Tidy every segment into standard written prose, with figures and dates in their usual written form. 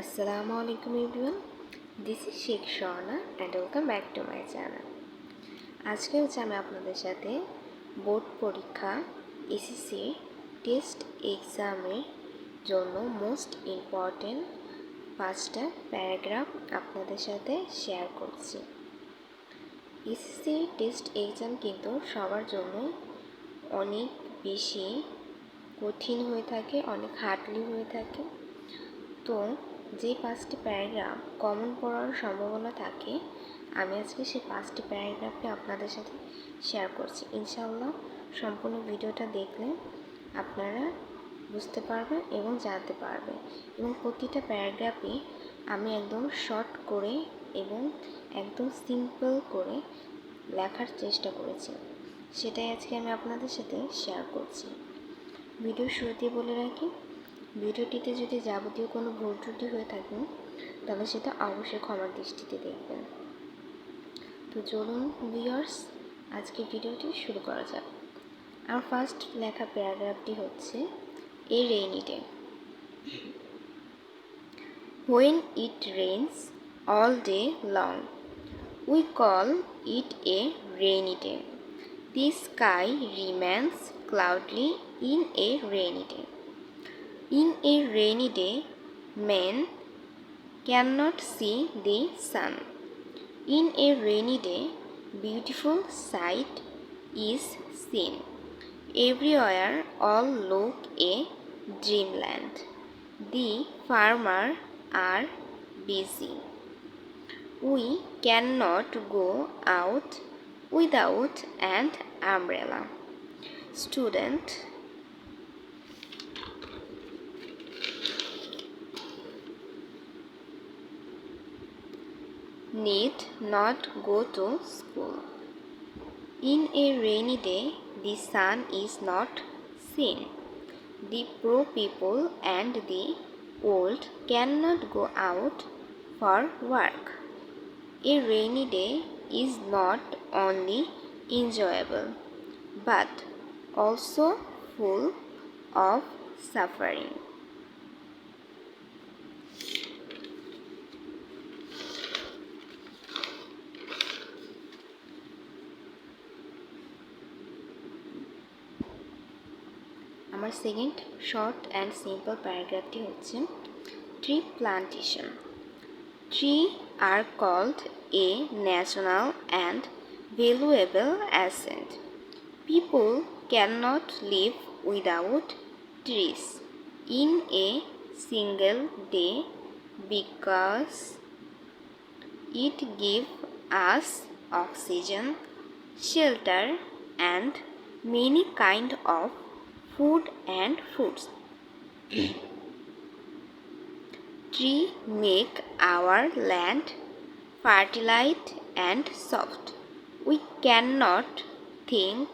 Assalamu alaikum everyone. This is Sheikh Shona and welcome back to my channel. আজকে আমি আপনাদের সাথে board পরীক্ষা এসএসসি টেস্ট এক্সামের জন্য মোস্ট ইম্পর্টেন্ট 5টা প্যারাগ্রাফ আপনাদের সাথে শেয়ার করছি। এসএসসি টেস্ট এক্সাম কিন্তু সবার জন্য অনেক বেশি কঠিন হয়ে থাকে, অনেক হার্ডলি হয়ে থাকে। তো যে 5টি প্যারাগ্রাফ কমন পড়ার সম্ভাবনা থাকে, আমি আজকে সেই 5টি প্যারাগ্রাফকে আপনাদের সাথে শেয়ার করছি। ইনশাআল্লাহ সম্পূর্ণ ভিডিওটা দেখলে আপনারা বুঝতে পারবেন এবং জানতে পারবেন। এবং প্রতিটা প্যারাগ্রাফই আমি একদম শর্ট করে এবং একদম সিম্পল করে লেখার চেষ্টা করেছি, সেটাই আজকে আমি আপনাদের সাথে শেয়ার করছি। ভিডিও শুরুতে বলে রাখি, ভিডিওটিতে যদি যাবতীয় কোনো ভুল ত্রুটি হয়ে থাকে তাহলে সেটা অবশ্যই ক্ষমার দৃষ্টিতে দেখবেন। তো চলুন ভিউয়ার্স, আজকে ভিডিওটি শুরু করা যাক। আমার ফার্স্ট লেখা প্যারাগ্রাফটি হচ্ছে a rainy day. When it rains all day long, we call it a rainy day. The sky remains cloudy in a rainy day. In a rainy day, men cannot see the sun. In a rainy day, beautiful sight is seen. Everywhere all look a dreamland. The farmers are busy. We cannot go out without an umbrella. Student need not go to school. In a rainy day, the sun is not seen. The poor people and the old cannot go out for work. A rainy day is not only enjoyable but also full of suffering. আমার second short and simple প্যারাগ্রাফটি হচ্ছে tree plantation. Tree are called a national and valuable asset. People can not live without trees in a single day because it give us oxygen, shelter and many kind of food and fruits. Trees make our land fertile and soft. We cannot think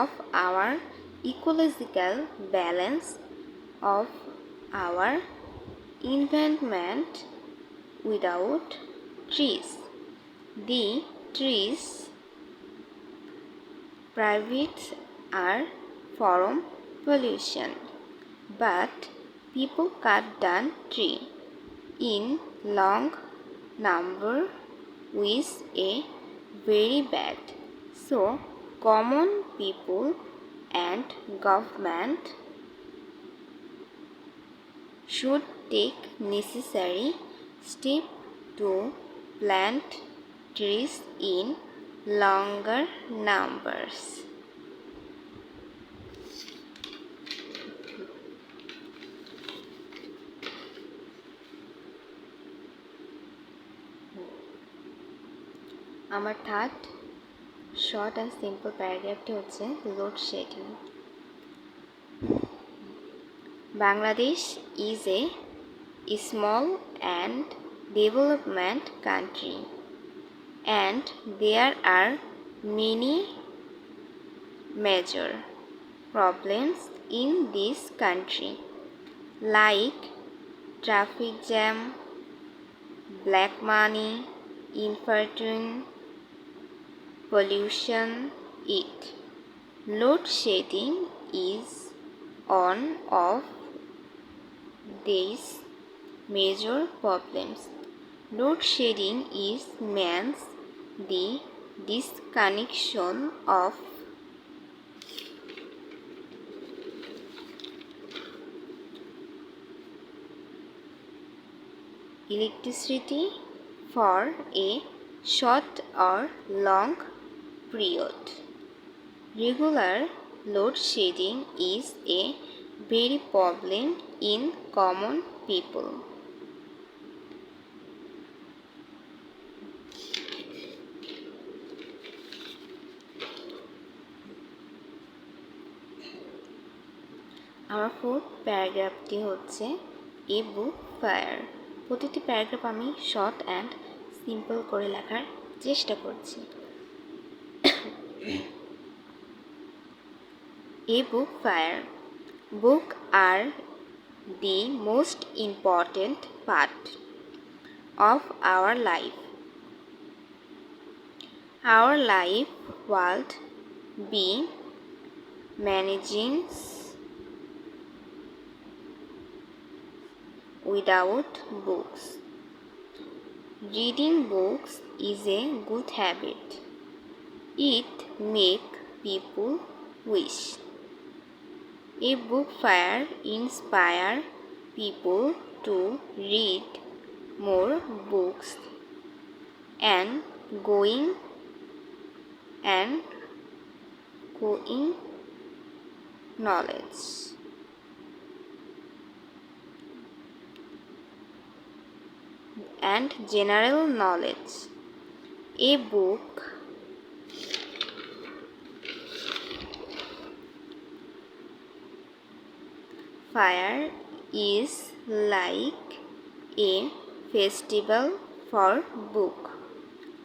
of our ecological balance, of our environment without trees. The trees prevent our from pollution, but people cut down tree in long number is a very bad. So common people and government should take necessary steps to plant trees in longer numbers. আমার third short and simple প্যারাগ্রাফটি হচ্ছে load shedding. Bangladesh is a small and development country, and there are many major problems in this country like traffic jam, black money, inferring pollution it. Load shedding is one of these major problems. Load shedding is means the disconnection of electricity for a short or long period. Regular load shedding is a very problem in common people. আমার fourth প্যারাগ্রাফটি হচ্ছে এ বুক fire. প্রতিটি paragraph আমি short and simple করে লেখার চেষ্টা করছি। A book fire. Books are the most important part of our life. Our life would be managing without books. Reading books is a good habit. It makes people wish. A book fire inspires people to read more books and going knowledge. And general knowledge. A book fire is like a festival for book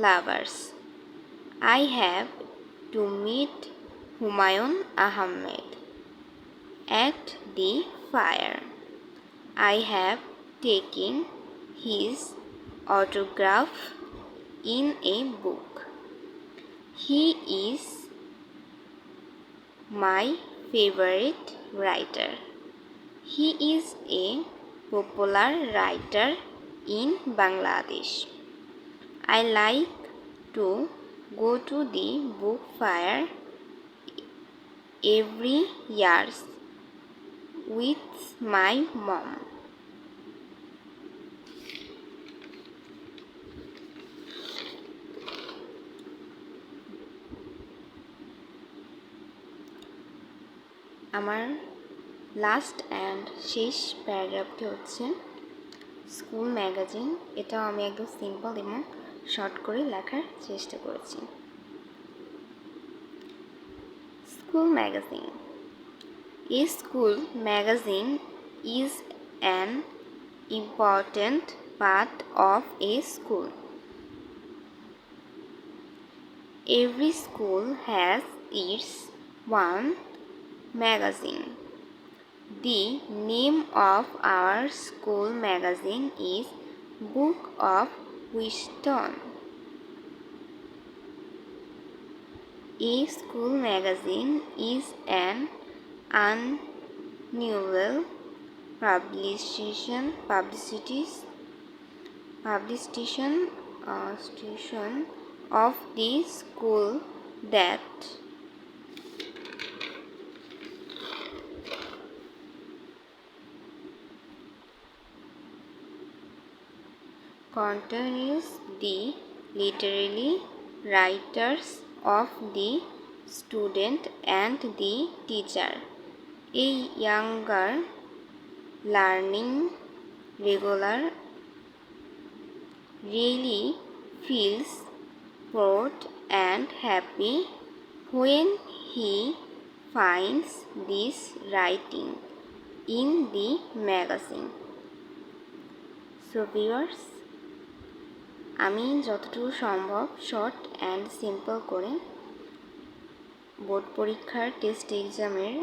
lovers. I have to meet Humayun Ahmed at the fire. I have taken his autograph in a book. He is my favorite writer. He is a popular writer in Bangladesh. I like to go to the book fair every year with my mom. আমার last and শেষ প্যারাগ্রাফটি হচ্ছে school magazine. এটাও আমি একদম simple এবং short করে লেখার চেষ্টা করেছি। School magazine. A school magazine is an important part of a school. Every school has its own magazine. The name of our school magazine is Book of Wisdom. A school magazine is an annual publication of the school that contains the literary writers of the student and the teacher. A younger learning regular really feels proud and happy when he finds this writing in the magazine. So viewers, আমি যতটুকু সম্ভব short and simple করে board পরীক্ষার test এক্সামের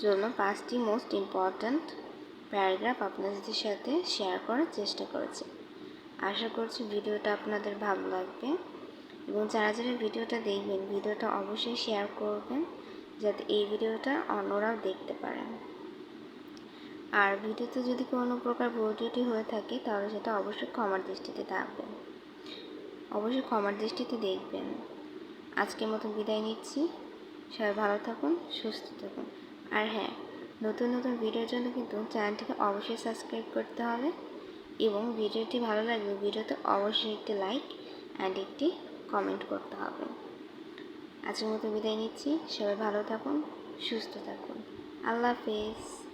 জন্য 5টি most important paragraph আপনাদের সাথে শেয়ার করার চেষ্টা করেছি। আশা করছি ভিডিওটা আপনাদের ভালো লাগবে এবং যারা যারা ভিডিওটা দেখবেন ভিডিওটা অবশ্যই শেয়ার করবেন যাতে এই ভিডিওটা অন্যরাও দেখতে পারেন। আর ভিডিওতে যদি কোনো প্রকার ভুল ত্রুটি হয়ে থাকে তাহলে সেটা অবশ্যই ক্ষমার দৃষ্টিতে থাকবেন, অবশ্যই ক্ষমার দৃষ্টিতে দেখবেন। আজকের মতো বিদায় নিচ্ছি। সবাই ভালো থাকুন, সুস্থ থাকুন। আর হ্যাঁ, নতুন নতুন ভিডিওর জন্য কিন্তু চ্যানেলটিকে অবশ্যই সাবস্ক্রাইব করতে হবে এবং ভিডিওটি ভালো লাগলে ভিডিওতে অবশ্যই একটি লাইক অ্যান্ড একটি কমেন্ট করতে হবে। আজকের মতো বিদায় নিচ্ছি। সবাই ভালো থাকুন, সুস্থ থাকুন। আল্লাহ হাফেজ।